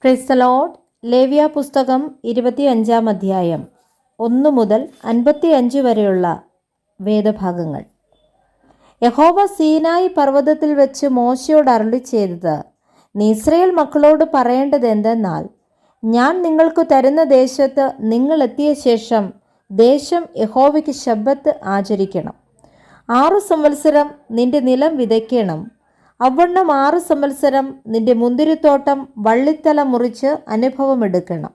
Praise the Lord. ലേവ്യ പുസ്തകം 25-ാം അധ്യായം 1 മുതൽ 55 വരെയുള്ള വേദഭാഗങ്ങൾ. യഹോവ സീനായി പർവ്വതത്തിൽ വെച്ച് മോശയോട് അരുളിച്ചെയ്തത്, നീ ഇസ്രായേൽ മക്കളോട് പറയേണ്ടത് എന്തെന്നാൽ, ഞാൻ നിങ്ങൾക്ക് തരുന്ന ദേശത്ത് നിങ്ങൾ എത്തിയ ശേഷം ദേശം യഹോവയ്ക്ക് ശബ്ബത്ത് ആചരിക്കണം. 6 സംവത്സരം നിന്റെ നിലം വിതയ്ക്കണം. അവണ്ണം 6 സംവത്സരം നിന്റെ മുന്തിരിത്തോട്ടം വള്ളിത്തല മുറിച്ച് അനുഭവമെടുക്കണം.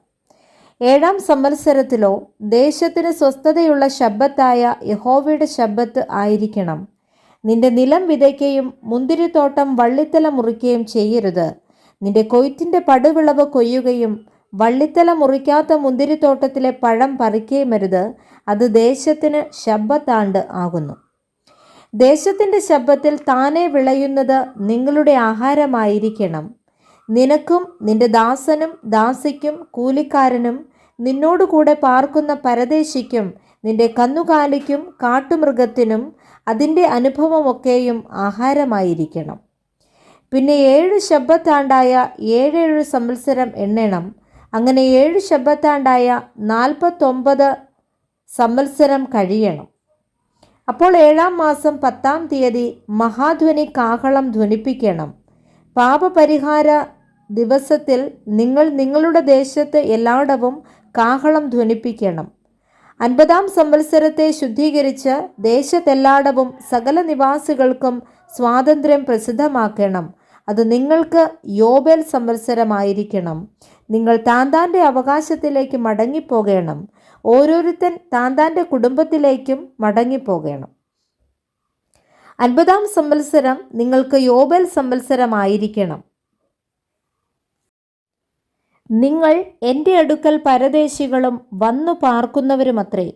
7-ാം സംവത്സരത്തിലോ ദേശത്തിന് സ്വസ്ഥതയുള്ള ശബ്ബത്തായ യഹോവയുടെ ശബ്ബത്ത് ആയിരിക്കണം. നിന്റെ നിലം വിതയ്ക്കുകയും മുന്തിരിത്തോട്ടം വള്ളിത്തല മുറിക്കുകയും ചെയ്യരുത്. നിന്റെ കൊയ്ത്തിൻ്റെ പടുവിളവ് കൊയ്യുകയും വള്ളിത്തല മുറിക്കാത്ത മുന്തിരിത്തോട്ടത്തിലെ പഴം പറിക്കുകയുമരുത്. അത് ദേശത്തിന് ശബ്ബത്താണ്ട് ആകുന്നു. ദേശത്തിൻ്റെ ശബ്ബത്തിൽ താനെ വിളയുന്നത് നിങ്ങളുടെ ആഹാരമായിരിക്കണം. നിനക്കും നിന്റെ ദാസനും ദാസിക്കും കൂലിക്കാരനും നിന്നോടുകൂടെ പാർക്കുന്ന പരദേശിക്കും നിന്റെ കന്നുകാലിക്കും കാട്ടുമൃഗത്തിനും അതിൻ്റെ അനുഭവമൊക്കെയും ആഹാരമായിരിക്കണം. പിന്നെ 7 ശബ്ബത്താണ്ടായ 7 സംവത്സരം എണ്ണണം. അങ്ങനെ 7 ശബ്ബത്താണ്ടായ 49 സംവത്സരം കഴിയണം. അപ്പോൾ 7-ാം മാസം 10-ാം തീയതി മഹാധ്വനി കാഹളം ധ്വനിപ്പിക്കണം. പാപപരിഹാര ദിവസത്തിൽ നിങ്ങൾ നിങ്ങളുടെ ദേശത്ത് എല്ലായിടവും കാഹളം ധ്വനിപ്പിക്കണം. 50-ാം സംവത്സരത്തെ ശുദ്ധീകരിച്ച് ദേശത്തെല്ലായിടവും സകല നിവാസികൾക്കും സ്വാതന്ത്ര്യം പ്രസിദ്ധമാക്കണം. അത് നിങ്ങൾക്ക് യോബേൽ സംവത്സരമായിരിക്കണം. നിങ്ങൾ താന്താൻ്റെ അവകാശത്തിലേക്ക് മടങ്ങിപ്പോകണം. ഓരോരുത്തൻ താന്താൻ്റെ കുടുംബത്തിലേക്കും മടങ്ങിപ്പോകണം. 50-ാം സംവത്സരം നിങ്ങൾക്ക് യോബേൽ സംവത്സരമായിരിക്കണം. നിങ്ങൾ എൻ്റെ അടുക്കൽ പരദേശികളും വന്നു പാർക്കുന്നവരുമത്രേ.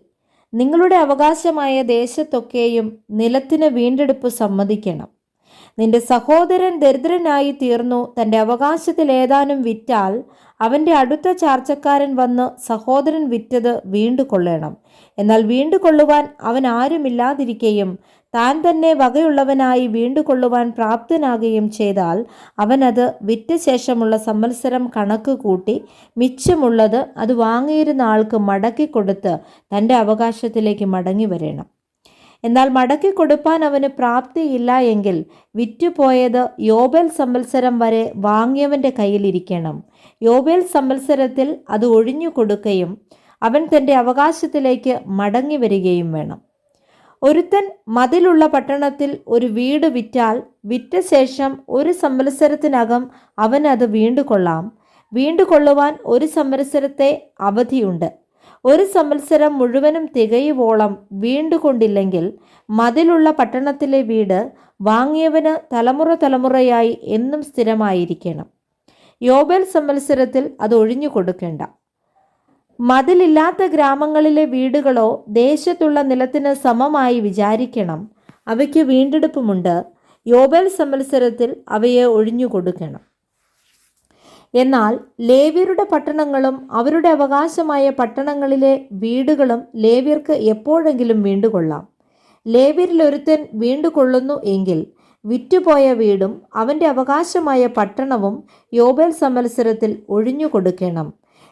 നിങ്ങളുടെ അവകാശമായ ദേശത്തൊക്കെയും നിലത്തിന് വീണ്ടെടുപ്പ് സമ്മതിക്കണം. നിന്റെ സഹോദരൻ ദരിദ്രനായി തീർന്നു തൻ്റെ അവകാശത്തിൽ ഏതാനും വിറ്റാൽ അവൻ്റെ അടുത്ത ചാർച്ചക്കാരൻ വന്ന് സഹോദരൻ വിറ്റത് വീണ്ടുകൊള്ളണം. എന്നാൽ വീണ്ടുകൊള്ളുവാൻ അവൻ ആരുമില്ലാതിരിക്കുകയും താൻ തന്നെ വകയുള്ളവനായി വീണ്ടുകൊള്ളുവാൻ പ്രാപ്തനാകുകയും ചെയ്താൽ അവനത് വിറ്റ ശേഷമുള്ള സംവത്സരം കണക്ക് കൂട്ടി മിച്ചമുള്ളത് അത് വാങ്ങിയിരുന്ന ആൾക്ക് മടക്കി കൊടുത്ത് തൻ്റെ അവകാശത്തിലേക്ക് മടങ്ങി വരണം. എന്നാൽ മടക്കി കൊടുപ്പാൻ അവന് പ്രാപ്തിയില്ല എങ്കിൽ വിറ്റുപോയത് യോബേൽ സംവത്സരം വരെ വാങ്ങിയവൻ്റെ കയ്യിലിരിക്കണം. യോബേൽ സംവത്സരത്തിൽ അത് ഒഴിഞ്ഞു കൊടുക്കുകയും അവൻ തൻ്റെ അവകാശത്തിലേക്ക് മടങ്ങി വരികയും വേണം. ഒരുത്തൻ മതിലുള്ള പട്ടണത്തിൽ ഒരു വീട് വിറ്റാൽ വിറ്റ ശേഷം 1 സംവത്സരത്തിനകം അവൻ അത് വീണ്ടുകൊള്ളാം. വീണ്ടുകൊള്ളുവാൻ 1 സംവത്സരത്തെ അവധിയുണ്ട്. 1 സംവത്സരം മുഴുവനും തികയുവോളം വീണ്ടുകൊണ്ടില്ലെങ്കിൽ മതിലുള്ള പട്ടണത്തിലെ വീട് വാങ്ങിയവന് തലമുറയായി എന്നും സ്ഥിരമായിരിക്കണം. യോബേൽ സംവത്സരത്തിൽ അത് ഒഴിഞ്ഞു കൊടുക്കേണ്ട. മതിലില്ലാത്ത ഗ്രാമങ്ങളിലെ വീടുകളോ ദേശത്തുള്ള നിലത്തിന് സമമായി വിചാരിക്കണം. അവയ്ക്ക് വീണ്ടെടുപ്പുമുണ്ട്. യോബേൽ സംവത്സരത്തിൽ അവയെ ഒഴിഞ്ഞു കൊടുക്കണം. എന്നാൽ ലേവ്യരുടെ പട്ടണങ്ങളും അവരുടെ അവകാശമായ പട്ടണങ്ങളിലെ വീടുകളും ലേവ്യർക്ക് എപ്പോഴെങ്കിലും വീണ്ടുകൊള്ളാം. ലേവ്യരിൽ ഒരുത്തൻ വീണ്ടുകൊള്ളുന്നു എങ്കിൽ വിറ്റുപോയ വീടും അവൻ്റെ അവകാശമായ പട്ടണവും യോബേൽ സംവത്സരത്തിൽ ഒഴിഞ്ഞു കൊടുക്കണം.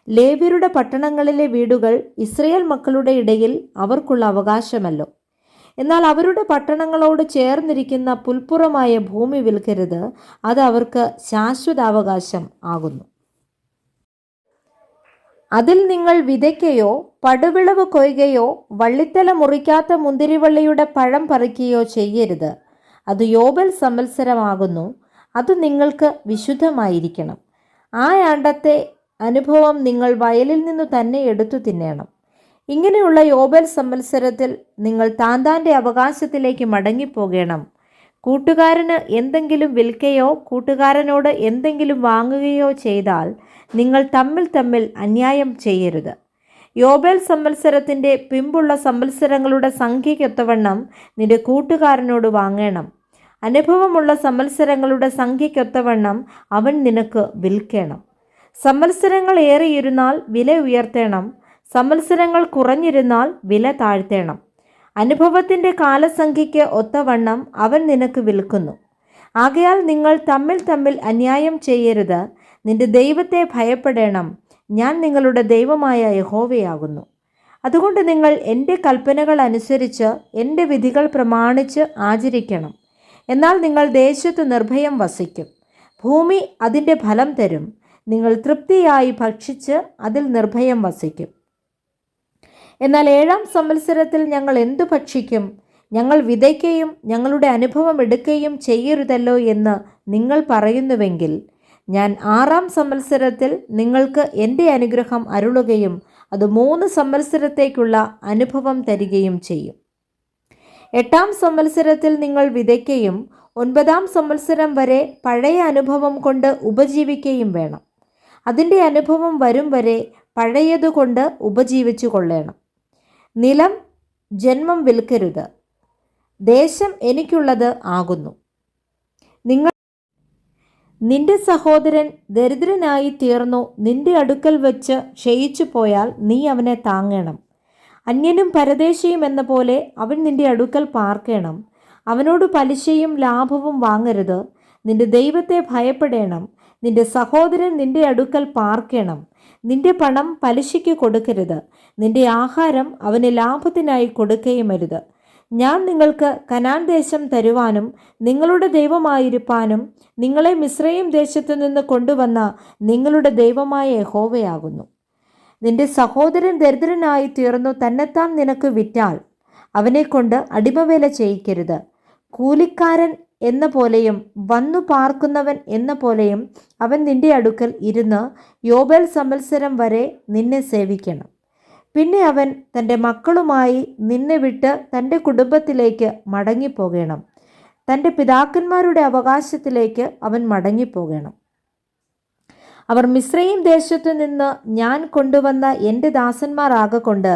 ലേവ്യരുടെ പട്ടണങ്ങളിലെ വീടുകൾ ഇസ്രായേൽ മക്കളുടെ ഇടയിൽ അവർക്കുള്ള അവകാശമല്ലോ. എന്നാൽ അവരുടെ പട്ടണങ്ങളോട് ചേർന്നിരിക്കുന്ന പുൽപ്പുറമായ ഭൂമി വിൽക്കരുത്. അത് അവർക്ക് ശാശ്വതാവകാശം ആകുന്നു. അതിൽ നിങ്ങൾ വിതയ്ക്കുകയോ പടുവിളവ് കൊയ്യുകയോ വള്ളിത്തല മുറിക്കാത്ത മുന്തിരിവള്ളിയുടെ പഴം പറിക്കുകയോ ചെയ്യരുത്. അത് യോബേൽ സംവത്സരമാകുന്നു. അത് നിങ്ങൾക്ക് വിശുദ്ധമായിരിക്കണം. ആ ആണ്ടത്തെ അനുഭവം നിങ്ങൾ വയലിൽ നിന്നു തന്നെ എടുത്തു തിന്നണം. ഇങ്ങനെയുള്ള യോബേൽ സംവത്സരത്തിൽ നിങ്ങൾ താന്താൻ്റെ അവകാശത്തിലേക്ക് മടങ്ങിപ്പോകണം. കൂട്ടുകാരന് എന്തെങ്കിലും വിൽക്കുകയോ കൂട്ടുകാരനോട് എന്തെങ്കിലും വാങ്ങുകയോ ചെയ്താൽ നിങ്ങൾ തമ്മിൽ അന്യായം ചെയ്യരുത്. യോബേൽ സംവത്സരത്തിൻ്റെ പിമ്പുള്ള സംവത്സരങ്ങളുടെ സംഖ്യയ്ക്കൊത്തവണ്ണം നിന്റെ കൂട്ടുകാരനോട് വാങ്ങണം. അനുഭവമുള്ള സംവത്സരങ്ങളുടെ സംഖ്യയ്ക്കൊത്തവണ്ണം അവൻ നിനക്ക് വിൽക്കണം. സംവത്സരങ്ങൾ ഏറിയിരുന്നാൽ വില ഉയർത്തണം. സംവത്സരങ്ങൾ കുറഞ്ഞിരുന്നാൽ വില താഴ്ത്തണം. അനുഭവത്തിൻ്റെ കാലസംഖ്യയ്ക്ക് ഒത്തവണ്ണം അവൻ നിനക്ക് വിൽക്കുന്നു. ആകയാൽ നിങ്ങൾ തമ്മിൽ അന്യായം ചെയ്യരുത്. നിന്റെ ദൈവത്തെ ഭയപ്പെടേണം. ഞാൻ നിങ്ങളുടെ ദൈവമായ യഹോവയാകുന്നു. അതുകൊണ്ട് നിങ്ങൾ എൻ്റെ കൽപ്പനകൾ അനുസരിച്ച് എൻ്റെ വിധികൾ പ്രമാണിച്ച് ആചരിക്കണം. എന്നാൽ നിങ്ങൾ ദേശത്ത് നിർഭയം വസിക്കും. ഭൂമി അതിൻ്റെ ഫലം തരും. നിങ്ങൾ തൃപ്തിയായി ഭക്ഷിച്ച് അതിൽ നിർഭയം വസിക്കും. എന്നാൽ 7-ാം സംവത്സരത്തിൽ ഞങ്ങൾ എന്തു ഭക്ഷിക്കും? ഞങ്ങൾ വിതയ്ക്കുകയും ഞങ്ങളുടെ അനുഭവം എടുക്കുകയും ചെയ്യരുതല്ലോ എന്ന് നിങ്ങൾ പറയുന്നുവെങ്കിൽ, ഞാൻ 6-ാം സംവത്സരത്തിൽ നിങ്ങൾക്ക് എൻ്റെ അനുഗ്രഹം അരുളുകയും അത് 3 സംവത്സരത്തേക്കുള്ള അനുഭവം തരികയും ചെയ്യും. 8-ാം സംവത്സരത്തിൽ നിങ്ങൾ വിതയ്ക്കുകയും 9-ാം സംവത്സരം വരെ പഴയ അനുഭവം കൊണ്ട് ഉപജീവിക്കുകയും വേണം. അതിൻ്റെ അനുഭവം വരും വരെ പഴയതുകൊണ്ട് ഉപജീവിച്ചു കൊള്ളണം. നിലം ജന്മം വിൽക്കരുത്. ദേശം എനിക്കുള്ളത് ആകുന്നു. നിന്റെ സഹോദരൻ ദരിദ്രനായി തീർന്നു നിന്റെ അടുക്കൽ വെച്ച് ക്ഷയിച്ചു പോയാൽ നീ അവനെ താങ്ങണം. അന്യനും പരദേശിയും എന്ന പോലെ അവൻ നിന്റെ അടുക്കൽ പാർക്കണം. അവനോട് പലിശയും ലാഭവും വാങ്ങരുത്. നിന്റെ ദൈവത്തെ ഭയപ്പെടേണം. നിന്റെ സഹോദരൻ നിന്റെ അടുക്കൽ പാർക്കണം. നിന്റെ പണം പലിശയ്ക്ക് കൊടുക്കരുത്. നിന്റെ ആഹാരം അവന് ലാഭത്തിനായി കൊടുക്കുകയുമരുത്. ഞാൻ നിങ്ങൾക്ക് കനാൻ ദേശം തരുവാനും നിങ്ങളുടെ ദൈവമായിരിക്കാനും നിങ്ങളെ മിസ്രയീം ദേശത്തു നിന്ന് കൊണ്ടുവന്ന നിങ്ങളുടെ ദൈവമായ യഹോവയാകുന്നു. നിന്റെ സഹോദരൻ ദരിദ്രനായി തീർന്നു തന്നെത്താൻ നിനക്ക് വിറ്റാൽ അവനെക്കൊണ്ട് അടിമവേല ചെയ്യിക്കരുത്. കൂലിക്കാരൻ എന്ന പോലെയും വന്നു പാർക്കുന്നവൻ എന്ന പോലെയും അവൻ നിന്റെ അടുക്കൽ ഇരുന്ന് യോബേൽ സംവത്സരം വരെ നിന്നെ സേവിക്കണം. പിന്നെ അവൻ തൻ്റെ മക്കളുമായി നിന്നെ വിട്ട് തൻ്റെ കുടുംബത്തിലേക്ക് മടങ്ങിപ്പോകണം. തൻ്റെ പിതാക്കന്മാരുടെ അവകാശത്തിലേക്ക് അവൻ മടങ്ങിപ്പോകണം. അവർ മിസ്രയീം ദേശത്തു നിന്ന് ഞാൻ കൊണ്ടുവന്ന എൻ്റെ ദാസന്മാർ ആകൊണ്ട്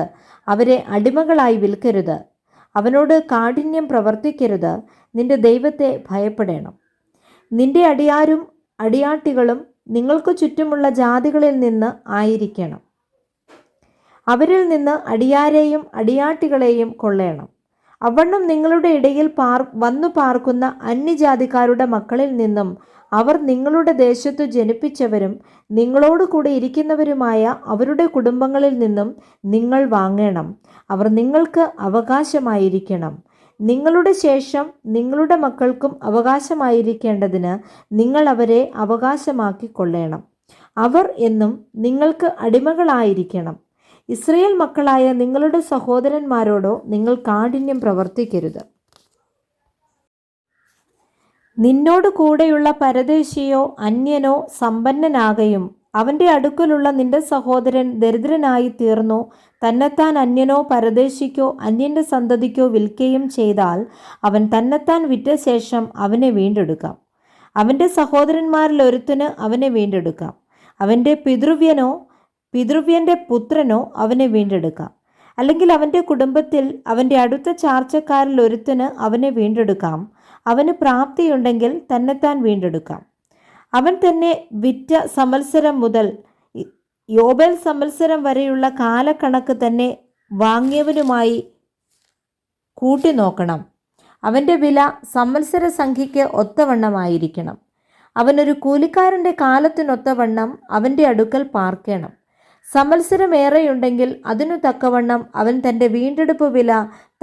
അവരെ അടിമകളായി വിൽക്കരുത്. അവനോട് കാഠിന്യം പ്രവർത്തിക്കരുത്. നിന്റെ ദൈവത്തെ ഭയപ്പെടണം. നിന്റെ അടിയാരും അടിയാട്ടികളും നിങ്ങൾക്ക് ചുറ്റുമുള്ള ജാതികളിൽ നിന്ന് ആയിരിക്കണം. അവരിൽ നിന്ന് അടിയാരെയും അടിയാട്ടികളെയും കൊള്ളേണം. അവണ്ണം നിങ്ങളുടെ ഇടയിൽ വന്നു പാർക്കുന്ന അന്യജാതിക്കാരുടെ മക്കളിൽ നിന്നും അവർ നിങ്ങളുടെ ദേശത്തു ജനിപ്പിച്ചവരും നിങ്ങളോട് കൂടെ ഇരിക്കുന്നവരുമായ അവരുടെ കുടുംബങ്ങളിൽ നിന്നും നിങ്ങൾ വാങ്ങണം. അവർ നിങ്ങൾക്ക് അവകാശമായിരിക്കണം. നിങ്ങളുടെ ശേഷം നിങ്ങളുടെ മക്കൾക്കും അവകാശമായിരിക്കേണ്ടതിന് നിങ്ങൾ അവരെ അവകാശമാക്കി കൊള്ളേണം. അവർ എന്നും നിങ്ങൾക്ക് അടിമകളായിരിക്കണം. ഇസ്രായേൽ മക്കളായ നിങ്ങളുടെ സഹോദരന്മാരോടോ നിങ്ങൾ കാഠിന്യം പ്രവർത്തിക്കരുത്. നിന്നോട് കൂടെയുള്ള പരദേശിയോ അന്യനോ സമ്പന്നനാകയും അവൻ്റെ അടുക്കലുള്ള നിന്റെ സഹോദരൻ ദരിദ്രനായി തീർന്നു തന്നെത്താൻ അന്യനോ പരദേശിക്കോ അന്യൻ്റെ സന്തതിക്കോ വിൽക്കുകയും ചെയ്താൽ അവൻ തന്നെത്താൻ വിറ്റ ശേഷം അവനെ വീണ്ടെടുക്കാം. അവൻ്റെ സഹോദരന്മാരിൽ ഒരുത്തന് അവനെ വീണ്ടെടുക്കാം. അവൻ്റെ പിതൃവ്യൻ്റെ പുത്രനോ അവനെ വീണ്ടെടുക്കാം. അല്ലെങ്കിൽ അവൻ്റെ കുടുംബത്തിൽ അവൻ്റെ അടുത്ത ചാർച്ചക്കാരിൽ ഒരുത്തന് അവനെ വീണ്ടെടുക്കാം. അവന് പ്രാപ്തിയുണ്ടെങ്കിൽ തന്നെത്താൻ വീണ്ടെടുക്കാം. അവൻ തന്നെ വിറ്റ സംവത്സരം മുതൽ യോബേൽ സംവത്സരം വരെയുള്ള കാലക്കണക്ക് തന്നെ വാങ്ങിയവനുമായി കൂട്ടി നോക്കണം. അവൻ്റെ വില സംവത്സര സംഖ്യയ്ക്ക് ഒത്തവണ്ണമായിരിക്കണം. അവനൊരു കൂലിക്കാരൻ്റെ കാലത്തിനൊത്തവണ്ണം അവൻ്റെ അടുക്കൽ പാർക്കണം. സംവത്സരം ഏറെയുണ്ടെങ്കിൽ അതിനു തക്കവണ്ണം അവൻ തൻ്റെ വീണ്ടെടുപ്പ് വില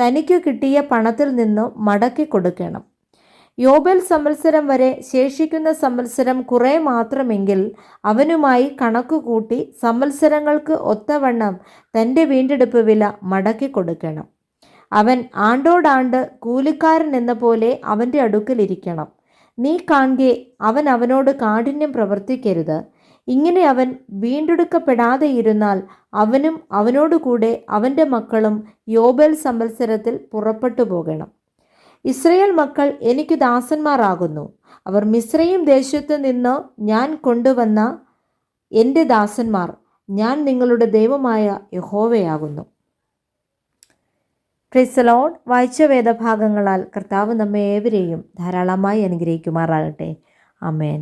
തനിക്കു കിട്ടിയ പണത്തിൽ നിന്നു മടക്കി കൊടുക്കണം. യോബേൽ സംവത്സരം വരെ ശേഷിക്കുന്ന സംവത്സരം കുറേ മാത്രമെങ്കിൽ അവനുമായി കണക്കുകൂട്ടി സംവത്സരങ്ങൾക്ക് ഒത്തവണ്ണം തൻ്റെ വീണ്ടെടുപ്പ് വില മടക്കി കൊടുക്കണം. അവൻ ആണ്ടോടാണ്ട് കൂലിക്കാരൻ എന്ന പോലെ അവൻ്റെ അടുക്കലിരിക്കണം. നീ കാൺകെ അവൻ അവനോട് കാഠിന്യം പ്രവർത്തിക്കരുത്. ഇങ്ങനെ അവൻ വീണ്ടെടുക്കപ്പെടാതെ ഇരുന്നാൽ അവനും അവനോടുകൂടെ അവൻ്റെ മക്കളും യോബേൽ സംവത്സരത്തിൽ പുറപ്പെട്ടു പോകണം. ഇസ്രായേൽ മക്കൾ എനിക്ക് ദാസന്മാരാകുന്നു. അവർ മിസ്രയീം ദേശത്തു നിന്ന് ഞാൻ കൊണ്ടുവന്ന എൻ്റെ ദാസന്മാർ. ഞാൻ നിങ്ങളുടെ ദൈവമായ യഹോവയാകുന്നു. Praise the Lord. വായിച്ച വേദഭാഗങ്ങളാൽ കർത്താവ് നമ്മെ ഏവരെയും ധാരാളമായി അനുഗ്രഹിക്കുമാറാകട്ടെ. ആമേൻ.